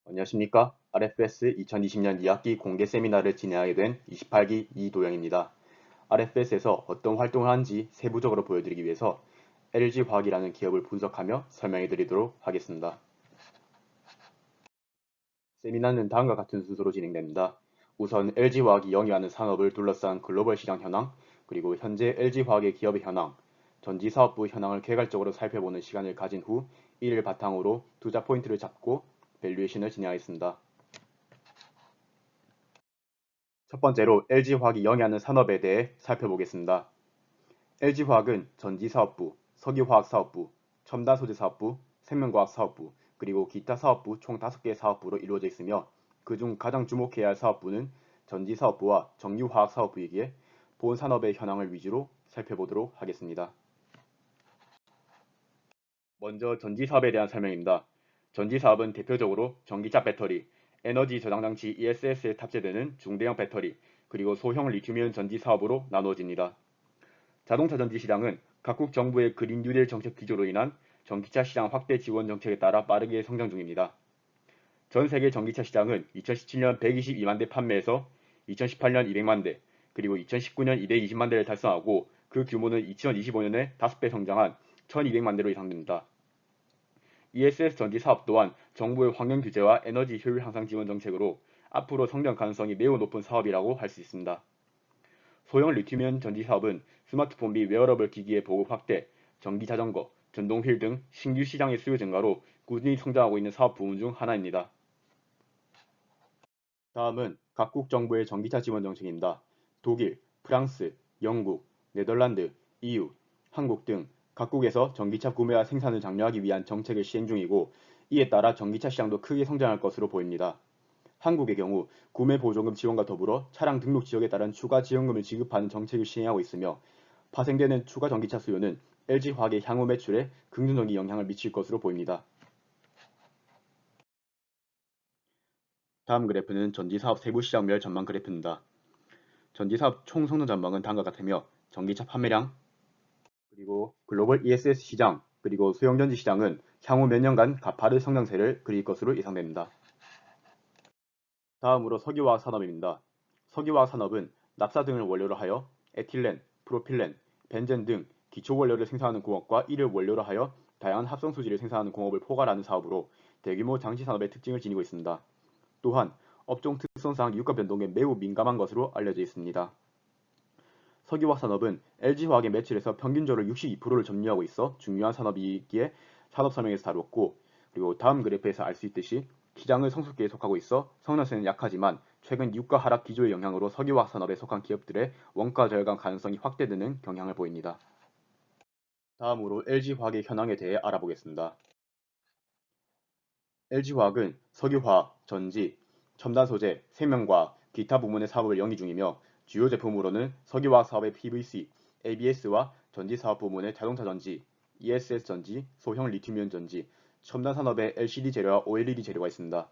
안녕하십니까? RFS 2020년 2학기 공개 세미나를 진행하게 된 28기 이도영입니다. RFS에서 어떤 활동을 하는지 세부적으로 보여드리기 위해서 LG화학이라는 기업을 분석하며 설명해 드리도록 하겠습니다. 세미나는 다음과 같은 순서로 진행됩니다. 우선 LG화학이 영위하는 산업을 둘러싼 글로벌 시장 현황, 그리고 현재 LG화학의 기업의 현황, 전지사업부 현황을 개괄적으로 살펴보는 시간을 가진 후 이를 바탕으로 투자 포인트를 잡고 밸류에이션을 진행하겠습니다. 첫 번째로 LG화학이 영위하는 산업에 대해 살펴보겠습니다. LG화학은 전지사업부, 석유화학사업부, 첨단소재사업부, 생명과학사업부, 그리고 기타 사업부 총 5개의 사업부로 이루어져 있으며 그중 가장 주목해야 할 사업부는 전지사업부와 정유화학사업부이기에 본 산업의 현황을 위주로 살펴보도록 하겠습니다. 먼저 전지사업에 대한 설명입니다. 전지사업은 대표적으로 전기차 배터리, 에너지 저장 장치 ESS에 탑재되는 중대형 배터리, 그리고 소형 리튬이온 전지 사업으로 나누어집니다. 자동차 전지 시장은 각국 정부의 그린 뉴딜 정책 기조로 인한 전기차 시장 확대 지원 정책에 따라 빠르게 성장 중입니다. 전 세계 전기차 시장은 2017년 122만 대 판매에서 2018년 200만 대, 그리고 2019년 220만 대를 달성하고 그 규모는 2025년에 5배 성장한 1200만 대로 예상됩니다. ESS 전지 사업 또한 정부의 환경 규제와 에너지 효율 향상 지원 정책으로 앞으로 성장 가능성이 매우 높은 사업이라고 할 수 있습니다. 소형 리튬이온 전지 사업은 스마트폰 및 웨어러블 기기의 보급 확대, 전기 자전거, 전동 휠 등 신규 시장의 수요 증가로 꾸준히 성장하고 있는 사업 부문 중 하나입니다. 다음은 각국 정부의 전기차 지원 정책입니다. 독일, 프랑스, 영국, 네덜란드, EU, 한국 등 각국에서 전기차 구매와 생산을 장려하기 위한 정책을 시행 중이고 이에 따라 전기차 시장도 크게 성장할 것으로 보입니다. 한국의 경우 구매 보조금 지원과 더불어 차량 등록 지역에 따른 추가 지원금을 지급하는 정책을 시행하고 있으며 파생되는 추가 전기차 수요는 LG화학의 향후 매출에 긍정적인 영향을 미칠 것으로 보입니다. 다음 그래프는 전지사업 세부시장별 전망 그래프입니다. 전지사업 총 성장 전망은 다음과 같으며 전기차 판매량, 그리고 글로벌 ESS 시장, 그리고 소형전지 시장은 향후 몇 년간 가파른 성장세를 그릴 것으로 예상됩니다. 다음으로 석유화학 산업입니다. 석유화학 산업은 납사 등을 원료로 하여 에틸렌, 프로필렌, 벤젠 등 기초 원료를 생산하는 공업과 이를 원료로 하여 다양한 합성 수지를 생산하는 공업을 포괄하는 사업으로 대규모 장치 산업의 특징을 지니고 있습니다. 또한 업종 특성상 유가 변동에 매우 민감한 것으로 알려져 있습니다. 석유화학 산업은 LG화학의 매출에서 평균적으로 62%를 점유하고 있어 중요한 산업이기에 산업 설명에서 다뤘고, 그리고 다음 그래프에서 알 수 있듯이 시장을 성숙기에 속하고 있어 성장세는 약하지만 최근 유가 하락 기조의 영향으로 석유화학 산업에 속한 기업들의 원가 절감 가능성이 확대되는 경향을 보입니다. 다음으로 LG화학의 현황에 대해 알아보겠습니다. LG화학은 석유화학, 전지, 첨단소재, 생명과학, 기타 부문의 사업을 영위 중이며 주요 제품으로는 석유화학 사업의 PVC, ABS와 전지사업 부문의 자동차 전지, ESS 전지, 소형 리튬이온 전지, 첨단 산업의 LCD 재료와 OLED 재료가 있습니다.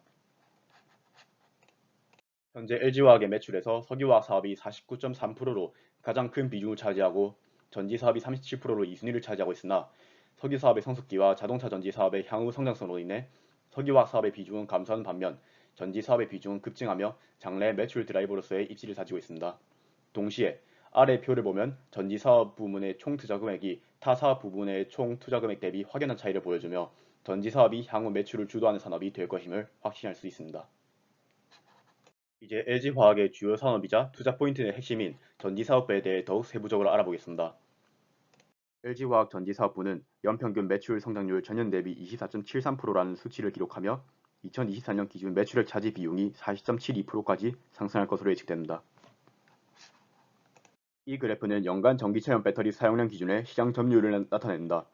현재 LG화학의 매출에서 석유화학 사업이 49.3%로 가장 큰 비중을 차지하고 전지 사업이 37%로 2순위를 차지하고 있으나 석유 사업의 성숙기와 자동차 전지 사업의 향후 성장성으로 인해 석유화학 사업의 비중은 감소하는 반면 전지 사업의 비중은 급증하며 장래 매출 드라이버로서의 입지를 다지고 있습니다. 동시에 아래 표를 보면 전지 사업 부문의 총 투자 금액이 타 사업 부문의 총 투자 금액 대비 확연한 차이를 보여주며 전지 사업이 향후 매출을 주도하는 산업이 될 것임을 확신할 수 있습니다. 이제 LG화학의 주요 산업이자 투자 포인트의 핵심인 전지사업부에 대해 더욱 세부적으로 알아보겠습니다. LG화학 전지사업부는 연평균 매출 성장률 전년 대비 24.73%라는 수치를 기록하며 2024년 기준 매출액 차지 비용이 40.72%까지 상승할 것으로 예측됩니다. 이 그래프는 연간 전기차용 배터리 사용량 기준의 시장 점유율을 나타냅니다.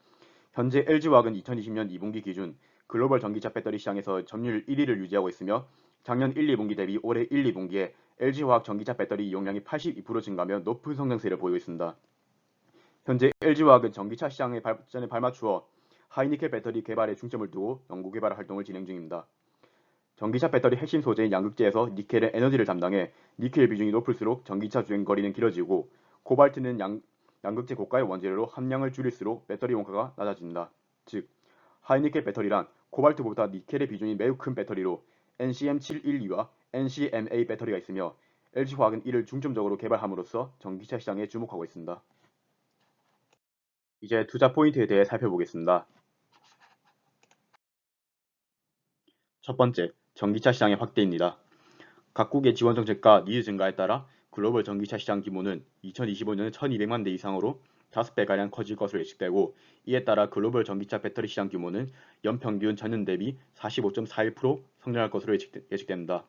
현재 LG화학은 2020년 2분기 기준 글로벌 전기차 배터리 시장에서 점유율 1위를 유지하고 있으며 작년 1, 2분기 대비 올해 1, 2분기에 LG화학 전기차 배터리 이용량이 82% 증가하며 높은 성장세를 보이고 있습니다. 현재 LG화학은 전기차 시장의 발전에 발맞추어 하이니켈 배터리 개발에 중점을 두고 연구 개발 활동을 진행 중입니다. 전기차 배터리 핵심 소재인 양극재에서 니켈의 에너지를 담당해 니켈 비중이 높을수록 전기차 주행 거리는 길어지고 코발트는 양극재 고가의 원재료로 함량을 줄일수록 배터리 원가가 낮아집니다. 즉, 하이니켈 배터리란 코발트보다 니켈의 비중이 매우 큰 배터리로 NCM712와 NCMA 배터리가 있으며 LG화학은 이를 중점적으로 개발함으로써 전기차 시장에 주목하고 있습니다. 이제 투자 포인트에 대해 살펴보겠습니다. 첫 번째, 전기차 시장의 확대입니다. 각국의 지원 정책과 니즈 증가에 따라 글로벌 전기차 시장 규모는 2025년에 1200만 대 이상으로 5배가량 커질 것으로 예측되고, 이에 따라 글로벌 전기차 배터리 시장 규모는 연평균 전년 대비 45.41% 성장할 것으로 예측됩니다.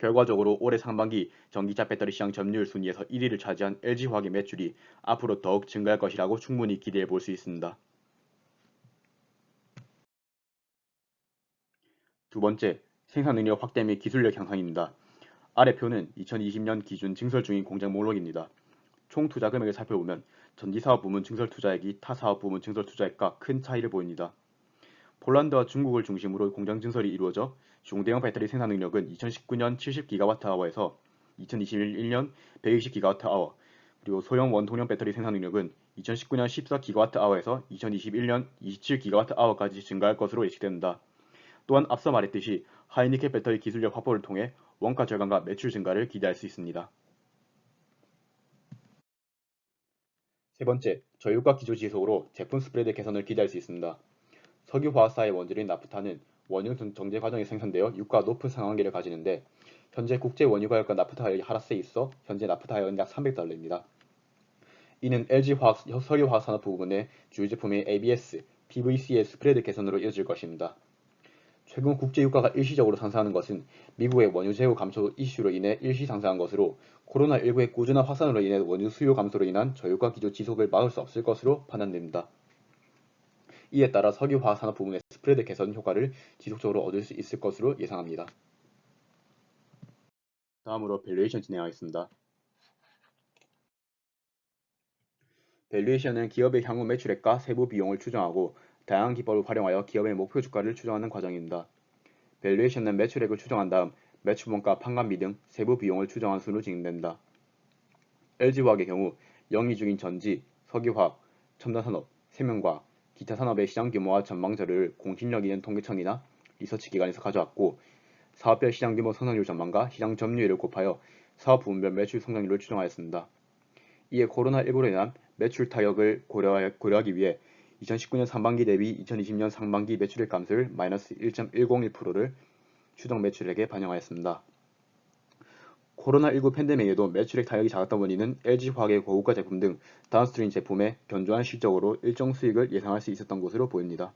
결과적으로 올해 상반기 전기차 배터리 시장 점유율 순위에서 1위를 차지한 LG화학의 매출이 앞으로 더욱 증가할 것이라고 충분히 기대해 볼 수 있습니다. 두 번째, 생산 능력 확대 및 기술력 향상입니다. 아래 표는 2020년 기준 증설 중인 공장 목록입니다. 총 투자 금액을 살펴보면 전지사업 부문 증설 투자액이 타 사업 부문 증설 투자액과 큰 차이를 보입니다. 폴란드와 중국을 중심으로 공장 증설이 이루어져 중대형 배터리 생산 능력은 2019년 70GWh에서 2021년 120GWh, 그리고 소형 원통형 배터리 생산 능력은 2019년 14GWh에서 2021년 27GWh까지 증가할 것으로 예측됩니다. 또한 앞서 말했듯이 하이니켈 배터리 기술력 확보를 통해 원가 절감과 매출 증가를 기대할 수 있습니다. 세 번째, 저유가 기조 지속으로 제품 스프레드 개선을 기대할 수 있습니다. 석유화학사의 원재료인 나프타는 원유 정제 과정에 생산되어 유가 높은 상한계를 가지는데, 현재 국제 원유 가격과 나프타 하락세에 있어 현재 나프타 가격은 약 $300입니다. 이는 석유화학산업 부분의 주요 제품인 ABS, PVC의 스프레드 개선으로 이어질 것입니다. 최근 국제 유가가 일시적으로 상승하는 것은 미국의 원유 재고 감소 이슈로 인해 일시 상승한 것으로, 코로나19의 꾸준한 확산으로 인해 원유 수요 감소로 인한 저유가 기조 지속을 막을 수 없을 것으로 판단됩니다. 이에 따라 석유화학 산업 부문의 스프레드 개선 효과를 지속적으로 얻을 수 있을 것으로 예상합니다. 다음으로 밸류에이션 진행하겠습니다. 밸류에이션은 기업의 향후 매출액과 세부 비용을 추정하고 다양한 기법을 활용하여 기업의 목표 주가를 추정하는 과정입니다. 밸류에이션은 매출액을 추정한 다음 매출원가, 판관비 등 세부 비용을 추정한 순으로 진행됩니다. LG화학의 경우 영위 중인 전지, 석유화학, 첨단산업, 생명과학, 기타 산업의 시장 규모와 전망 자료를 공신력 있는 통계청이나 리서치 기관에서 가져왔고, 사업별 시장 규모 성장률 전망과 시장 점유율을 곱하여 사업 부문별 매출 성장률을 추정하였습니다. 이에 코로나19로 인한 매출 타격을 고려하기 위해 2019년 상반기 대비 2020년 상반기 매출액 감소율 마이너스 1.101%를 추정 매출액에 반영하였습니다. 코로나19 팬데믹에도 매출액 타격이 작았던 원인은 LG화학의 고국가 제품 등 다운스트림 제품의 견조한 실적으로 일정 수익을 예상할 수 있었던 것으로 보입니다.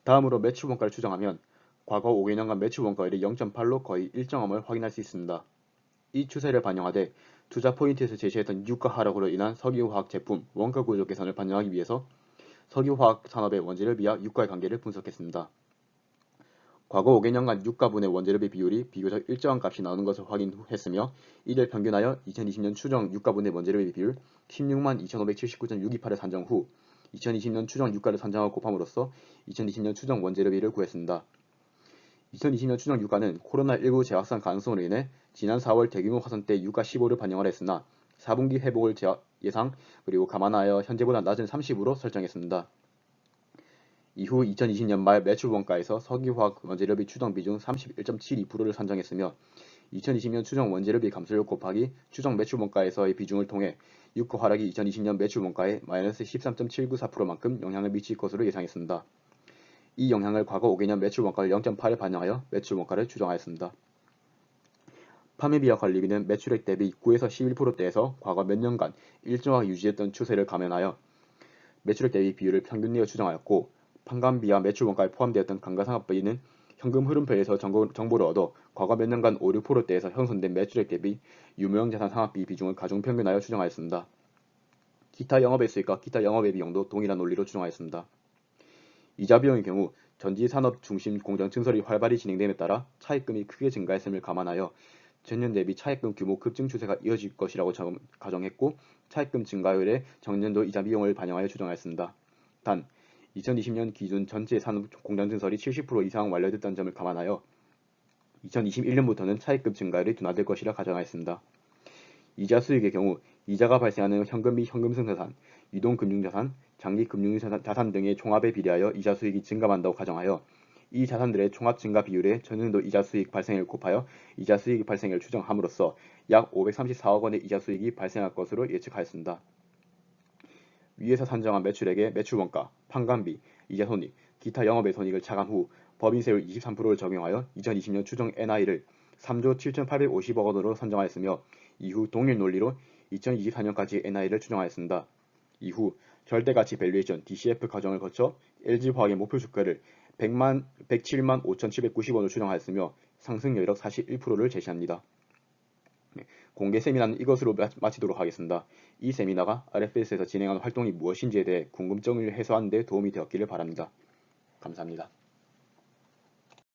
다음으로 매출 원가를 추정하면 과거 5개년간 매출 원가율이 0.8로 거의 일정함을 확인할 수 있습니다. 이 추세를 반영하되 투자 포인트에서 제시했던 유가 하락으로 인한 석유화학 제품 원가 구조 개선을 반영하기 위해서 석유화학 산업의 원재료비와 유가의 관계를 분석했습니다. 과거 5개년간 유가분의 원재료비 비율이 비교적 일정한 값이 나오는 것을 확인했으며, 이를 평균하여 2020년 추정 유가분의 원재료비 비율 16만 2,579.628을 산정 후 2020년 추정 유가를 산정하고 곱함으로써 2020년 추정 원재료비를 구했습니다. 2020년 추정 유가는 코로나19 재확산 가능성으로 인해 지난 4월 대규모 화산 때 유가 15를 반영을 했으나 4분기 회복을 예상, 그리고 감안하여 현재보다 낮은 30으로 설정했습니다. 이후 2020년 말 매출 원가에서 석유화학 원재료비 추정 비중 31.72%를 산정했으며, 2020년 추정 원재료비 감소율 곱하기 추정 매출 원가에서의 비중을 통해 유가 하락이 2020년 매출 원가에 마이너스 13.794%만큼 영향을 미칠 것으로 예상했습니다. 이 영향을 과거 5개년 매출 원가를 0.8에 반영하여 매출 원가를 추정하였습니다. 판매비와 관리비는 매출액 대비 9에서 11%대에서 과거 몇 년간 일정하게 유지했던 추세를 감안하여 매출액 대비 비율을 평균 내어 추정하였고, 판관비와 매출 원가에 포함되었던 감가상각비는 현금 흐름표에서 정보를 얻어 과거 몇 년간 5, 6%대에서 형성된 매출액 대비 유무형자산 상각비 비중을 가중평균하여 추정하였습니다. 기타 영업외 수익과 기타 영업외 비용도 동일한 논리로 추정하였습니다. 이자 비용의 경우 전지산업 중심 공장 증설이 활발히 진행됨에 따라 차입금이 크게 증가했음을 감안하여 전년 대비 차입금 규모 급증 추세가 이어질 것이라고 가정했고, 차입금 증가율에 전년도 이자 비용을 반영하여 추정하였습니다. 단 2020년 기준 전체 산업 공장 증설이 70% 이상 완료됐다는 점을 감안하여 2021년부터는 차입금 증가율이 둔화될 것이라 가정하였습니다. 이자 수익의 경우 이자가 발생하는 현금 및 현금성자산, 유동금융자산, 장기금융자산 등의 총합에 비례하여 이자 수익이 증가한다고 가정하여 이 자산들의 종합 증가 비율에 전년도 이자 수익 발생을 곱하여 이자 수익 발생을 추정함으로써 약 534억 원의 이자 수익이 발생할 것으로 예측하였습니다. 위에서 산정한 매출액의 매출원가, 판관비, 이자 손익, 기타 영업의 손익을 차감 후 법인세율 23%를 적용하여 2020년 추정 NI를 3조 7,850억 원으로 선정하였으며 이후 동일 논리로 2024년까지 NI를 추정하였습니다. 이후 절대가치 밸류에이션 DCF 과정을 거쳐 LG화학의 목표 주가를 107만 5,790원으로 추정하였으며 상승 여력 41%를 제시합니다. 공개 세미나는 이것으로 마치도록 하겠습니다. 이 세미나가 RFS에서 진행하는 활동이 무엇인지에 대해 궁금증을 해소하는 데 도움이 되었기를 바랍니다. 감사합니다.